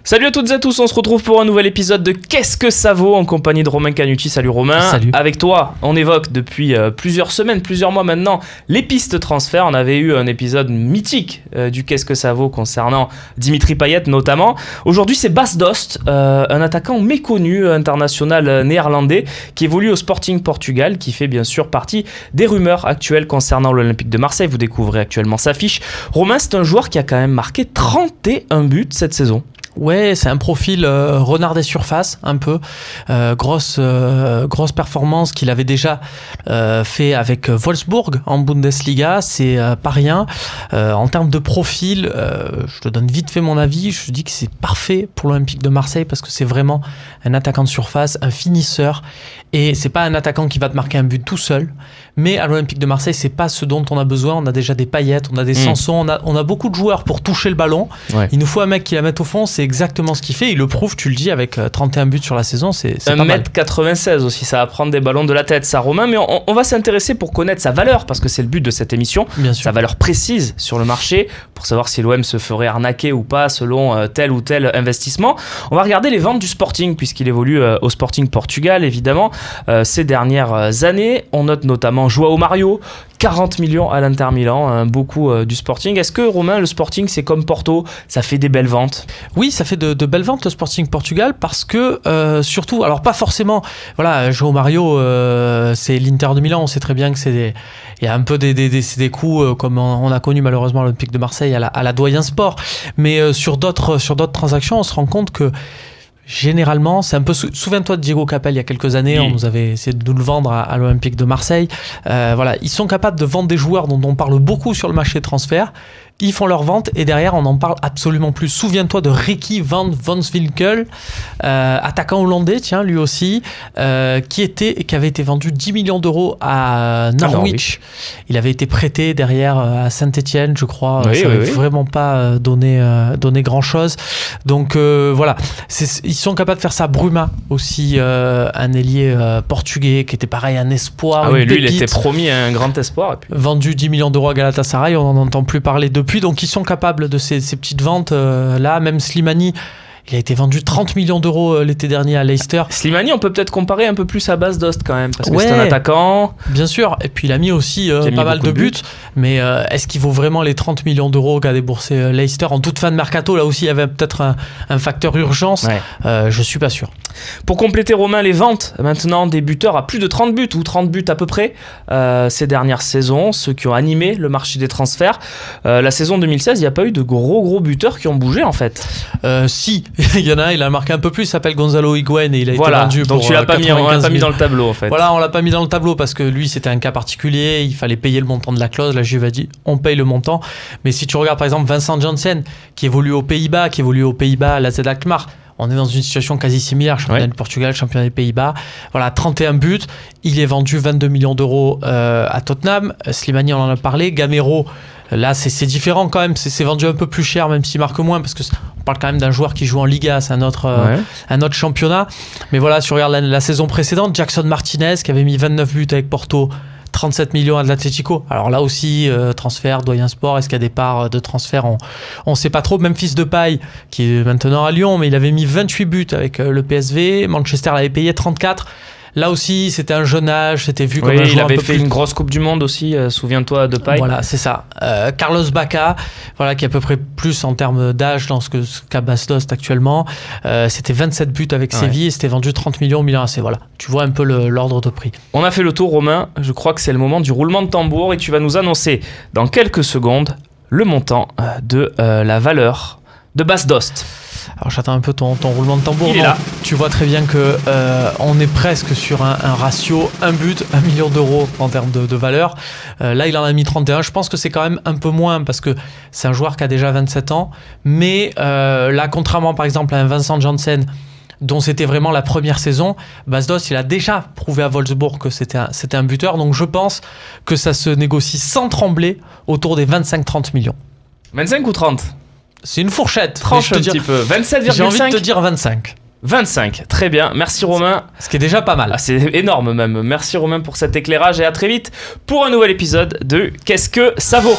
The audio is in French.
Salut à toutes et à tous, on se retrouve pour un nouvel épisode de Qu'est-ce que ça vaut en compagnie de Romain Canucci. Salut Romain. Salut. Avec toi, on évoque depuis plusieurs semaines, plusieurs mois maintenant, les pistes transferts. On avait eu un épisode mythique du Qu'est-ce que ça vaut concernant Dimitri Payet notamment. Aujourd'hui, c'est Bas Dost, un attaquant méconnu international néerlandais qui évolue au Sporting Portugal, qui fait bien sûr partie des rumeurs actuelles concernant l'Olympique de Marseille. Vous découvrez actuellement sa fiche. Romain, c'est un joueur qui a quand même marqué 31 buts cette saison. Ouais, c'est un profil renard des surfaces, un peu. Grosse performance qu'il avait déjà fait avec Wolfsburg en Bundesliga, c'est pas rien. En termes de profil, je te donne vite fait mon avis, je dis que c'est parfait pour l'Olympique de Marseille parce que c'est vraiment un attaquant de surface, un finisseur. Et c'est pas un attaquant qui va te marquer un but tout seul, mais à l'Olympique de Marseille, c'est pas ce dont on a besoin. On a déjà des Payet, on a des Sanson, on a beaucoup de joueurs pour toucher le ballon. Ouais. Il nous faut un mec qui la mette au fond, c'est exactement ce qu'il fait. Il le prouve, tu le dis, avec 31 buts sur la saison, c'est pas mal. 1m96 aussi, ça va prendre des ballons de la tête, ça, Romain. Mais on va s'intéresser pour connaître sa valeur, parce que c'est le but de cette émission. Bien sûr. Sa valeur précise sur le marché, pour savoir si l'OM se ferait arnaquer ou pas selon tel ou tel investissement. On va regarder les ventes du Sporting, puisqu'il évolue au Sporting Portugal, évidemment. Ces dernières années, on note notamment João Mario, 40 millions à l'Inter Milan, beaucoup du Sporting. Est-ce que, Romain, le Sporting, c'est comme Porto, ça fait des belles ventes? Oui, ça fait de belles ventes, le Sporting Portugal, parce que, surtout, alors pas forcément, voilà, João Mario, c'est l'Inter de Milan, on sait très bien que il y a un peu des coups, comme on a connu malheureusement à l'Olympique de Marseille, à la Doyen Sport, mais sur d'autres transactions, on se rend compte que généralement, c'est un peu. Souviens-toi de Diego Capel il y a quelques années, oui. On nous avait essayé de nous le vendre à l'Olympique de Marseille. Voilà, ils sont capables de vendre des joueurs dont on parle beaucoup sur le marché de transfert. Ils font leur vente et derrière, on n'en parle absolument plus. Souviens-toi de Ricky van Wolfswinkel, attaquant hollandais, tiens, lui aussi, qui avait été vendu 10 millions d'euros à Norwich. Il avait été prêté derrière à Saint-Etienne, je crois. Oui, ça n'avait vraiment pas donné grand-chose. Donc voilà, ils sont capables de faire ça. Bruma aussi, un ailier portugais qui était pareil, un espoir. Ah oui, lui, il était promis un grand espoir. Et puis... Vendu 10 millions d'euros à Galatasaray, on n'en entend plus parler depuis. Donc ils sont capables de ces petites ventes là. Même Slimani, il a été vendu 30 millions d'euros l'été dernier à Leicester. Slimani, on peut peut-être comparer un peu plus à Bas Dost quand même, parce que c'est un attaquant. Bien sûr, et puis il a mis aussi pas mal de buts. Mais est-ce qu'il vaut vraiment les 30 millions d'euros qu'a déboursé Leicester en toute fin de mercato? Là aussi, il y avait peut-être un facteur urgence. Ouais. Je suis pas sûr. Pour compléter, Romain, les ventes maintenant des buteurs à plus de 30 buts, ou 30 buts à peu près, ces dernières saisons, ceux qui ont animé le marché des transferts. La saison 2016, il n'y a pas eu de gros buteurs qui ont bougé en fait. Si, il y en a un, il a marqué un peu plus, il s'appelle Gonzalo Higuaín et il a été vendu pour donc tu l'as pas mis, on l'a pas mis dans le tableau en fait. Voilà, on l'a pas mis dans le tableau parce que lui c'était un cas particulier, il fallait payer le montant de la clause, la Juve a dit on paye le montant. Mais si tu regardes par exemple Vincent Janssen qui évolue aux Pays-Bas à la AZ Alkmaar, on est dans une situation quasi similaire, championnat du Portugal, championnat des Pays-Bas. Voilà, 31 buts, il est vendu 22 millions d'euros à Tottenham. Slimani, on en a parlé. Gamero, là c'est différent quand même, c'est vendu un peu plus cher même s'il marque moins parce que on parle quand même d'un joueur qui joue en Liga, c'est un autre championnat. Mais voilà, si on regarde la saison précédente, Jackson Martinez qui avait mis 29 buts avec Porto, 37 millions à l'Atlético. Alors là aussi, transfert, Doyen Sport, est-ce qu'il y a des parts de transfert? On ne sait pas trop. Memphis Depay, qui est maintenant à Lyon, mais il avait mis 28 buts avec le PSV. Manchester l'avait payé 34. Là aussi, c'était un jeune âge, c'était vu comme un joueur un peu plus... il avait fait une grosse Coupe du Monde aussi, souviens-toi, de Depay. Voilà, c'est ça. Carlos Bacca, voilà, qui est à peu près plus en termes d'âge dans ce qu'a Bas Dost actuellement. C'était 27 buts avec Séville et c'était vendu 30 millions au Milan AC. Voilà, tu vois un peu l'ordre de prix. On a fait le tour, Romain. Je crois que c'est le moment du roulement de tambour et tu vas nous annoncer dans quelques secondes le montant de la valeur de Bas Dost. Alors j'attends un peu ton roulement de tambour. Il est là. Tu vois très bien que on est presque sur un ratio 1 but, 1 million d'euros en termes de valeur. Là il en a mis 31. Je pense que c'est quand même un peu moins parce que c'est un joueur qui a déjà 27 ans. Mais là, contrairement par exemple à un Vincent Janssen dont c'était vraiment la première saison, Bas Dost il a déjà prouvé à Wolfsburg que c'était un buteur. Donc je pense que ça se négocie sans trembler autour des 25-30 millions. 25 ou 30? C'est une fourchette. Tranche un petit peu. 27,5. J'ai envie de te dire 25. 25, très bien. Merci Romain. Ce qui est déjà pas mal. Ah, c'est énorme même. Merci Romain pour cet éclairage et à très vite pour un nouvel épisode de Qu'est-ce que ça vaut ?